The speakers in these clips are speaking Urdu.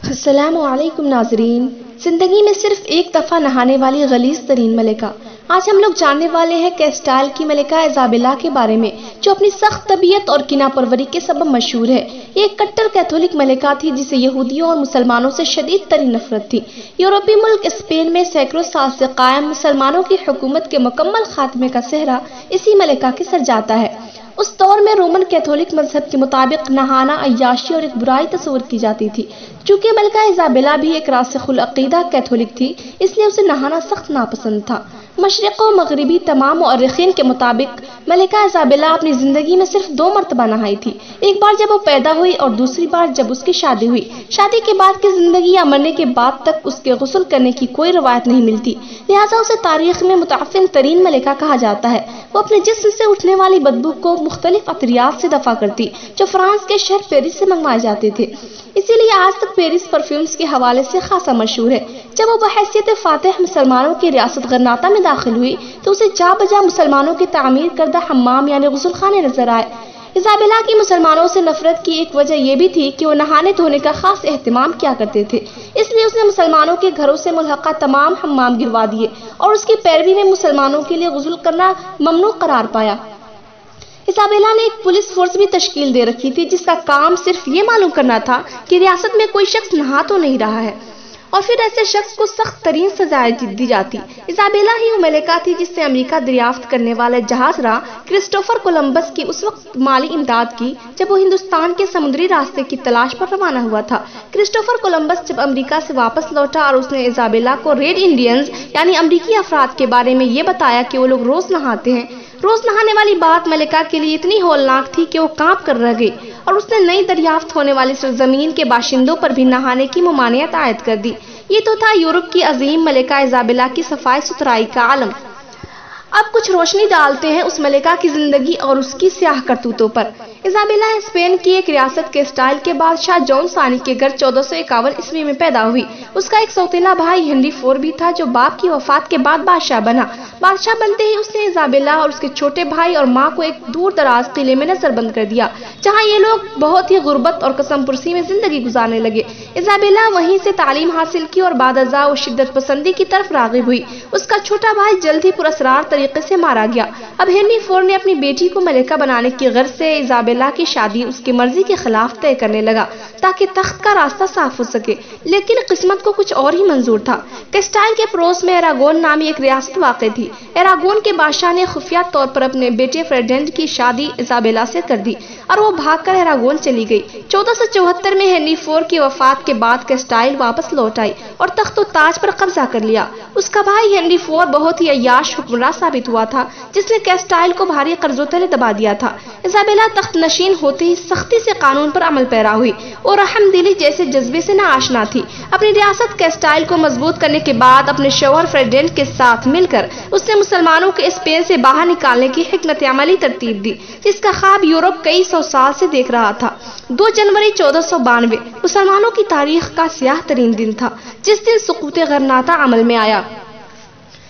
السلام علیکم ناظرین، زندگی میں صرف ایک دفعہ نہانے والی غلیظ ترین ملکہ۔ آج ہم لوگ جاننے والے ہیں کیسٹائل کی ملکہ ایزابیلا کے بارے میں، جو اپنی سخت طبیعت اور کینہ پروری کے سبب مشہور ہے۔ یہ ایک کٹر کیتھولک ملکہ تھی جسے یہودیوں اور مسلمانوں سے شدید ترین نفرت تھی۔ یورپی ملک اسپین میں سینکڑوں سال سے قائم مسلمانوں کی حکومت کے مکمل خاتمے کا سہرا اسی ملکہ کے سر جاتا ہے۔ اس دور میں رومن کیتھولک مذہب کے مطابق نہانا عیاشی اور ایک برائی تصور کی جاتی تھی۔ چونکہ ملکہ ایزابیلا بھی ایک راسخ العقیدہ کیتھولک تھی، اس لیے اسے نہانا سخت ناپسند تھا۔ مشرق و مغربی تمام مورخین کے مطابق ملکہ ایزابیلا اپنی زندگی میں صرف 2 مرتبہ نہائی تھی، ایک بار جب وہ پیدا ہوئی اور دوسری بار جب اس کی شادی ہوئی۔ شادی کے بعد کی زندگی یا مرنے کے بعد تک اس کے غسل کرنے کی کوئی روایت نہیں ملتی، لہٰذا اسے تاریخ میں متعفن ترین ملکہ کہا جاتا ہے۔ وہ اپنے جسم سے اٹھنے والی بدبو کو مختلف عطریات سے دفع کرتی، جو فرانس کے شہر پیرس سے منگوائے جاتے تھے، اسی لیے آج تک پیرس پرفیومز کے حوالے سے خاصا مشہور ہے۔ جب وہ بحیثیت فاتح مسلمانوں کی ریاست غرناطہ میں داخل ہوئی تو اسے جا بجا مسلمانوں کے تعمیر کردہ حمام یعنی غسل خانے نظر آئے۔ ایزابیلا کی مسلمانوں سے نفرت کی ایک وجہ یہ بھی تھی کہ وہ نہانے دھونے کا خاص اہتمام کیا کرتے تھے، اس لیے اس نے مسلمانوں کے گھروں سے ملحقہ تمام حمام گروا دیے اور اس کی پیروی میں مسلمانوں کے لیے غسل کرنا ممنوع قرار پایا۔ ایزابیلا نے ایک پولیس فورس بھی تشکیل دے رکھی تھی جس کا کام صرف یہ معلوم کرنا تھا کہ ریاست میں کوئی شخص نہا تو نہیں رہا ہے، اور پھر ایسے شخص کو سخت ترین سزائیں دی جاتی۔ ایزابیلا ہی وہ ملکہ تھی جس سے امریکہ دریافت کرنے والے جہاز راہ کرسٹوفر کولمبس کی اس وقت مالی امداد کی جب وہ ہندوستان کے سمندری راستے کی تلاش پر روانہ ہوا تھا۔ کرسٹوفر کولمبس جب امریکہ سے واپس لوٹا اور اس نے ایزابیلا کو ریڈ انڈینز یعنی امریکی افراد کے بارے میں یہ بتایا کہ وہ لوگ روز نہاتے ہیں۔ روز نہانے والی بات ملکہ کے لیے اتنی ہولناک تھی کہ وہ کانپ کر رہ گئی اور اس نے نئی دریافت ہونے والی سرزمین کے باشندوں پر بھی نہانے کی ممانعت عائد کر دی۔ یہ تو تھا یورپ کی عظیم ملکہ ایزابیلا کی صفائی ستھرائی کا عالم۔ اب کچھ روشنی ڈالتے ہیں اس ملکہ کی زندگی اور اس کی سیاہ کرتوتوں پر۔ ایزابیلا اسپین کی ایک ریاست کے اسٹائل کے بادشاہ جون ثانی کے گھر 1451 عیسوی میں پیدا ہوئی۔ اس کا ایک سوتیلا بھائی ہنری IV بھی تھا جو باپ کی وفات کے بعد بادشاہ بنا۔ بادشاہ بنتے ہی اس نے ایزابیلا اور اس کے چھوٹے بھائی اور ماں کو ایک دور دراز قلعے میں نظر بند کر دیا، جہاں یہ لوگ بہت ہی غربت اور قسم پرسی میں زندگی گزارنے لگے۔ ایزابیلا وہیں سے تعلیم حاصل کی اور بعد ازاں وہ شدت پسندی کی طرف راغب ہوئی۔ اس کا چھوٹا بھائی جلد ہی پراسرار طریقے سے مارا گیا۔ اب ہنری IV نے اپنی بیٹی کو ملکہ بنانے کی غرض سے ایزابیلا کی شادی اس کی مرضی کے خلاف طے کرنے لگا تاکہ تخت کا راستہ صاف ہو سکے، لیکن قسمت کو کچھ اور ہی منظور تھا۔ کیسٹائل کے پڑوس میں ایراگون نامی ایک ریاست واقع تھی۔ ایراگون کے بادشاہ نے خفیہ طور پر اپنے بیٹے فرڈینڈ کی شادی ایزابیلا سے کر دی اور وہ بھاگ کر ایراگون چلی گئی۔ 1474 میں ہنری IV کی وفات کے بعد کیسٹائل واپس لوٹ آئی اور تخت و تاج پر قبضہ کر لیا۔ اس کا بھائی ہنری IV بہت ہی عیاش حکمراں ثابت ہوا تھا جس نے کیسٹائل کو بھاری قرضوں تلے دبا دیا تھا۔ ایزابیلا تخت نشین ہوتے ہی سختی سے قانون پر عمل پیرا ہوئی اور رحم دلی جیسے جذبے سے نہ آشنا تھی۔ اپنی ریاست کیسٹائل کو مضبوط کرنے کے بعد اپنے شوہر فرڈینڈ کے ساتھ مل کر اس نے مسلمانوں کے اسپین سے باہر نکالنے کی حکمت عملی ترتیب دی، جس کا خواب یورپ کئی سو سال سے دیکھ رہا تھا۔ 2 جنوری 1492 مسلمانوں کی تاریخ کا سیاہ ترین دن تھا، جس دن سقوط غرناطہ عمل میں آیا۔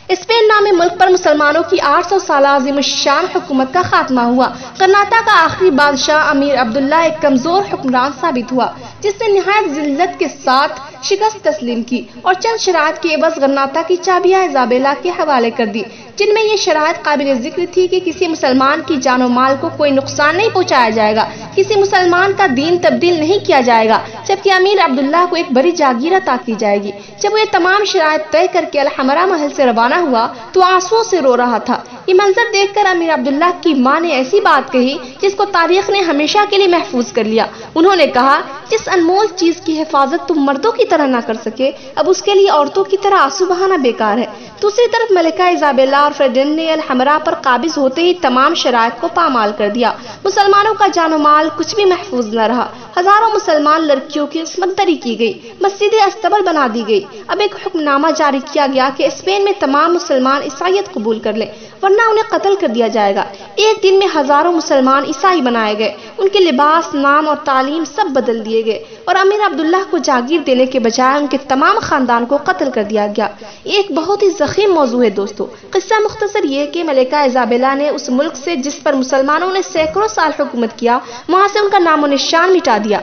اسپین نامی ملک پر مسلمانوں کی 800 سالہ عظیم الشان حکومت کا خاتمہ ہوا۔ غرناطہ کا آخری بادشاہ امیر عبداللہ ایک کمزور حکمران ثابت ہوا جس نے نہایت ذلت کے ساتھ شکست تسلیم کی اور چند شرائط کے عوض غرناطہ کی چابیاں ایزابیلا کے حوالے کر دی، جن میں یہ شرائط قابل ذکر تھی کہ کسی مسلمان کی جان و مال کو کوئی نقصان نہیں پہنچایا جائے گا، کسی مسلمان کا دین تبدیل نہیں کیا جائے گا، جبکہ امیر عبداللہ کو ایک بڑی جاگیر عطا کی جائے گی۔ جب وہ یہ تمام شرائط طے کر کے الحمرا محل سے روانہ ہوا تو آنسوؤں سے رو رہا تھا۔ یہ منظر دیکھ کر امیر عبداللہ کی ماں نے ایسی بات کہی جس کو تاریخ نے ہمیشہ کے لیے محفوظ کر لیا۔ انہوں نے کہا، جس انمول چیز کی حفاظت تم مردوں کی طرح نہ کر سکے، اب اس کے لیے عورتوں کی طرح آنسو بہانا بیکار ہے۔ دوسری طرف ملکہ ایزابیلا اور فرڈینڈ نے الحمرا پر قابض ہوتے ہی تمام شرائط کو پامال کر دیا۔ مسلمانوں کا جان و مال کچھ بھی محفوظ نہ رہا۔ ہزاروں مسلمان لڑکیوں کی عصمت دری کی گئی، مسجدیں استبل بنا دی گئی۔ اب ایک حکم نامہ جاری کیا گیا کہ اسپین میں تمام مسلمان عیسائیت قبول کر لیں ورنہ انہیں قتل کر دیا جائے گا۔ ایک دن میں ہزاروں مسلمان عیسائی بنائے گئے، ان کے لباس، نام اور تعلیم سب بدل دیے گئے اور امیر عبداللہ کو جاگیر دینے کے بجائے ان کے تمام خاندان کو قتل کر دیا گیا۔ یہ ایک بہت ہی ضخیم موضوع ہے دوستو۔ قصہ مختصر یہ کہ ملکہ ایزابیلا نے اس ملک سے جس پر مسلمانوں نے سینکڑوں سال حکومت کیا، وہاں سے ان کا نام و نشان مٹا دیا۔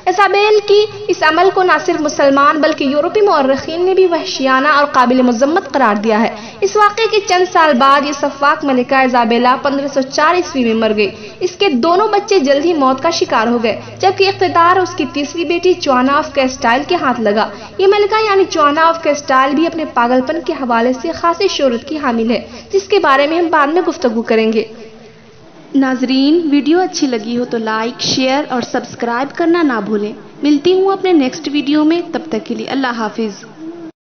ایزابیل کی اس عمل کو نہ صرف مسلمان بلکہ یورپی مورخین نے بھی وحشیانہ اور قابل مذمت قرار دیا ہے۔ اس واقعے کے چند سال بعد یہ سفاک ملکہ ایزابیلا 1504 عیسوی میں مر گئی۔ اس کے دونوں بچے جلد ہی موت کا شکار ہو گئے، جبکہ اقتدار اس کی تیسری بیٹی جوانا آف کیسٹائل کے ہاتھ لگا۔ یہ ملکہ یعنی جوانا آف کیسٹائل بھی اپنے پاگل پن کے حوالے سے خاصی شہرت کی حامل ہے، جس کے بارے میں ہم بعد میں گفتگو کریں گے۔ ناظرین، ویڈیو اچھی لگی ہو تو لائک، شیئر اور سبسکرائب کرنا نہ بھولیں۔ ملتی ہوں اپنے نیکسٹ ویڈیو میں، تب تک کے لیے اللہ حافظ۔